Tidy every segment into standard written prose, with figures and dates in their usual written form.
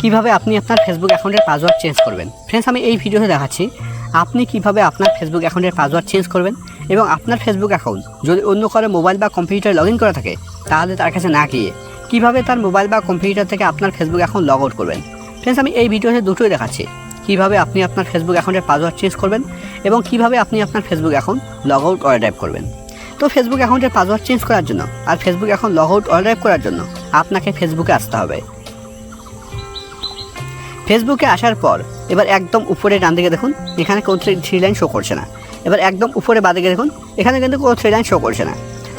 কিভাবে আপনি আপনার ফেসবুক অ্যাকাউন্টের পাসওয়ার্ড চেঞ্জ করবেন। ফ্রেন্ডস, আমি এই ভিডিওতে দেখাচ্ছি আপনি কিভাবে আপনার ফেসবুক অ্যাকাউন্টের পাসওয়ার্ড চেঞ্জ করবেন এবং আপনার ফেসবুক অ্যাকাউন্ট যদি অন্য কারো মোবাইল বা কম্পিউটারে লগ ইন করা থাকে তাহলে তার কাছে না গিয়ে কীভাবে তার মোবাইল বা কম্পিউটার থেকে আপনার ফেসবুক অ্যাকাউন্ট লগ আউট করবেন। ফ্রেন্ডস, আমি এই ভিডিওতে দুটোই দেখাচ্ছি কিভাবে আপনি আপনার ফেসবুক অ্যাকাউন্টের পাসওয়ার্ড চেঞ্জ করবেন এবং কিভাবে আপনি আপনার Facebook account log out or drive করবেন। তো ফেসবুক অ্যাকাউন্টের পাসওয়ার্ড চেঞ্জ করার জন্য আর Facebook account log out or drive করার জন্য আপনাকে ফেসবুকে আসতে হবে। ফেসবুকে আসার পর এবার একদম উপরে ডান দিকে দেখুন এখানে কোনো থ্রি লাইন শো করছে না। এবার একদম উপরে বাদিকে দেখুন এখানে কিন্তু কোনো থ্রি লাইন শো করছে না।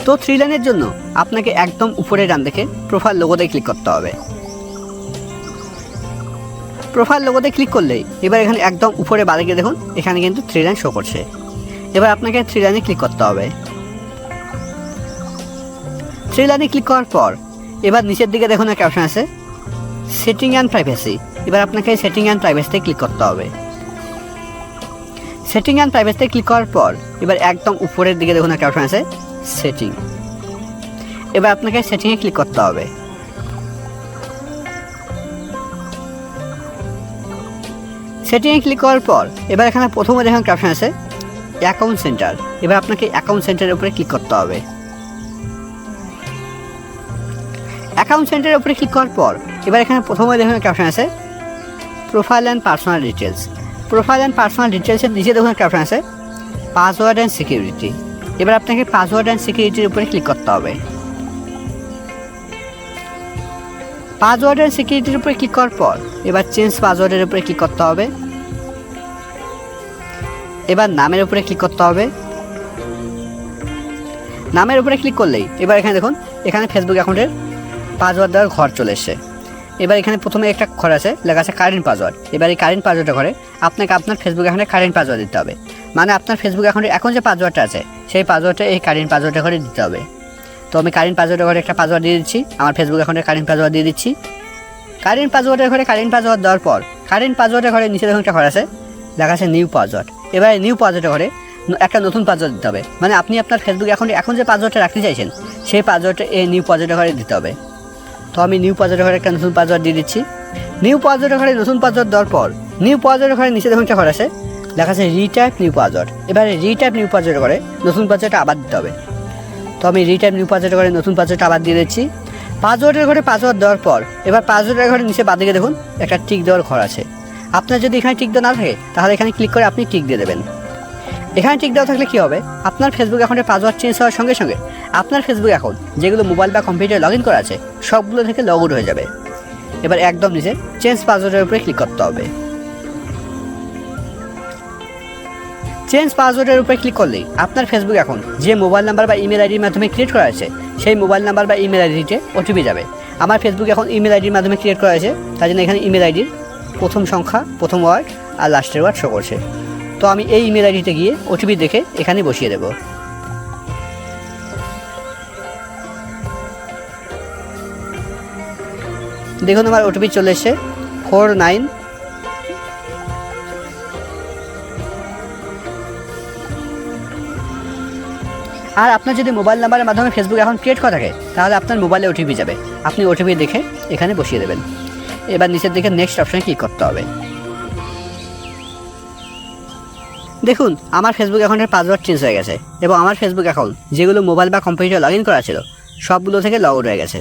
তো থ্রি লাইনের জন্য আপনাকে একদম উপরে ডান দিকে প্রোফাইল লোগোতে ক্লিক করতে হবে। প্রোফাইল লোগোতে ক্লিক করলেই এবার এখানে একদম উপরে বাদিকে দেখুন এখানে কিন্তু থ্রি লাইন শো করছে। এবার আপনাকে থ্রি লাইনে ক্লিক করতে হবে। থ্রি লাইনে ক্লিক করার পর এবার নিচের দিকে দেখুন একটা অপশন আছে সেটিং অ্যান্ড প্রাইভেসি। এবার আপনাকে সেটিং অ্যান্ড প্রাইভেসিতে ক্লিক করতে হবে। সেটিং অ্যান্ড প্রাইভেসিতে ক্লিক করার পর এবার একদম উপরের দিকে দেখুন একটা অপশন আছে সেটিং। এবার আপনাকে সেটিংয়ে ক্লিক করতে হবে। সেটিংয়ে ক্লিক করার পর এবার এখানে প্রথমে দেখুন একটা অপশন আছে অ্যাকাউন্ট সেন্টার। এবার আপনাকে অ্যাকাউন্ট সেন্টারের উপরে ক্লিক করতে হবে। অ্যাকাউন্ট সেন্টারের উপরে ক্লিক করার পর এবার এখানে প্রথমে দেখুন একটা অপশন আছে profile and personal details. Profile and personal ডিটেলসের নিচে দেখুন একটা অপশন আছে পাসওয়ার্ড অ্যান্ড সিকিউরিটি। এবার আপনাকে পাসওয়ার্ড অ্যান্ড সিকিউরিটির উপরে ক্লিক করতে হবে। পাসওয়ার্ড অ্যান্ড সিকিউরিটির উপরে ক্লিক করার পর এবার চেঞ্জ পাসওয়ার্ডের উপরে ক্লিক করতে হবে। এবার নামের উপরে ক্লিক করতে হবে। নামের উপরে ক্লিক করলেই এবার এখানে দেখুন এখানে ফেসবুক অ্যাকাউন্টের পাসওয়ার্ড দেওয়ার ঘর চলে এসছে। এবার এখানে প্রথমে একটা ঘর আছে লেখা আছে কারেন্ট পাসওয়ার্ড। এবার এই কারেন্ট পাসওয়ার্ডের ঘরে আপনাকে আপনার ফেসবুক অ্যাকাউন্টে কারেন্ট পাসওয়ার্ড দিতে হবে। মানে আপনার ফেসবুক অ্যাকাউন্টে এখন যে পাসওয়ার্ডটা আছে সেই পাসওয়ার্ডটা এই কারেন্ট পাসওয়ার্ডের ঘরে দিতে হবে। তো আমি কারেন্ট পাসওয়ার্ডের ঘরে একটা পাসওয়ার্ড দিয়ে দিচ্ছি। আমার ফেসবুক অ্যাকাউন্টে কারেন্ট পাসওয়ার্ড দিয়ে দিচ্ছি। কারেন্ট পাসওয়ার্ডের ঘরে কারেন্ট পাসওয়ার্ড দেওয়ার পর কারেন্ট পাসওয়ার্ডের ঘরে নিচে দেখুন একটা ঘর আছে লেখা আছে নিউ পাসওয়ার্ড। এবার নিউ পাসওয়ার্ডের ঘরে একটা নতুন পাসওয়ার্ড দিতে হবে। মানে আপনি আপনার ফেসবুক অ্যাকাউন্টে এখন যে পাসওয়ার্ডটা রাখতে চাইছেন সেই পাসওয়ার্ডটা এই নিউ পাসওয়ার্ডের ঘরে দিতে হবে। তো আমি নিউ পাসওয়ার্ডের ঘরে একটা নতুন পাসওয়ার্ড দিয়ে দিচ্ছি। নিউ পাসওয়ার্ডের ঘরে নতুন পাসওয়ার্ড দেওয়ার পর নিউ পাসওয়ার্ডের ঘরে নিচে দেখুন একটা ঘর আছে লেখা আছে রিটাইপ নিউ পাসওয়ার্ড। এবারে রিটাইপ নিউ পাসওয়ার্ডের ঘরে নতুন পাসওয়ার্ডটা আবার দিতে হবে। তো আমি রিটাইপ নিউ পাসওয়ার্ডের ঘরে নতুন পাসওয়ার্ডটা আবার দিয়ে দিচ্ছি। পাসওয়ার্ডের ঘরে পাসওয়ার্ড দেওয়ার পর এবার পাসওয়ার্ডের ঘরে নিচে বাদিকে দেখুন একটা টিক দেওয়ার ঘর আছে। আপনার যদি এখানে টিক দেওয়া না থাকে তাহলে এখানে ক্লিক করে আপনি টিক দিয়ে দেবেন। এখানে টিক দেওয়া থাকলে কী হবে আপনার ফেসবুক অ্যাকাউন্টের পাসওয়ার্ড চেঞ্জ হওয়ার সঙ্গে সঙ্গে আপনার ফেসবুক অ্যাকাউন্ট যেগুলো মোবাইল বা কম্পিউটারে লগ ইন করা আছে সবগুলো থেকে লগ আউট হয়ে যাবে। এবার একদম নিচে চেঞ্জ পাসওয়ার্ডের উপরে ক্লিক করতে হবে। চেঞ্জ পাসওয়ার্ডের উপরে ক্লিক করলেই আপনার ফেসবুক অ্যাকাউন্ট যে মোবাইল নাম্বার বা ইমেল আইডির মাধ্যমে ক্রিয়েট করা আছে সেই মোবাইল নাম্বার বা ইমেল আইডিতে ওটিপি যাবে। আমার ফেসবুক এখন ইমেল আইডির মাধ্যমে ক্রিয়েট করা আছে তাই জন্য এখানে ইমেল আইডির প্রথম সংখ্যা প্রথম ওয়ার্ড আর লাস্টের ওয়ার্ড শো করছে। তো আমি এই ইমেল আইডিতে গিয়ে ওটিপি দেখে এখানে বসিয়ে দেব। দেখুন আমার ওটিপি চলে এসছে 49। আর আপনার যদি মোবাইল নাম্বারের মাধ্যমে ফেসবুক অ্যাকাউন্ট ক্রিয়েট করা থাকে তাহলে আপনার মোবাইলে ওটিপি যাবে। আপনি ওটিপি দেখে এখানে বসিয়ে দেবেন। এবার নিচের দিকে নেক্সট অপশানে ক্লিক করতে হবে। দেখুন আমার ফেসবুক অ্যাকাউন্টের পাসওয়ার্ড চেঞ্জ হয়ে গেছে এবং আমার ফেসবুক অ্যাকাউন্ট যেগুলো মোবাইল বা কম্পিউটারে লগ ইন করা ছিল সবগুলো থেকে লগ আউট হয়ে গেছে।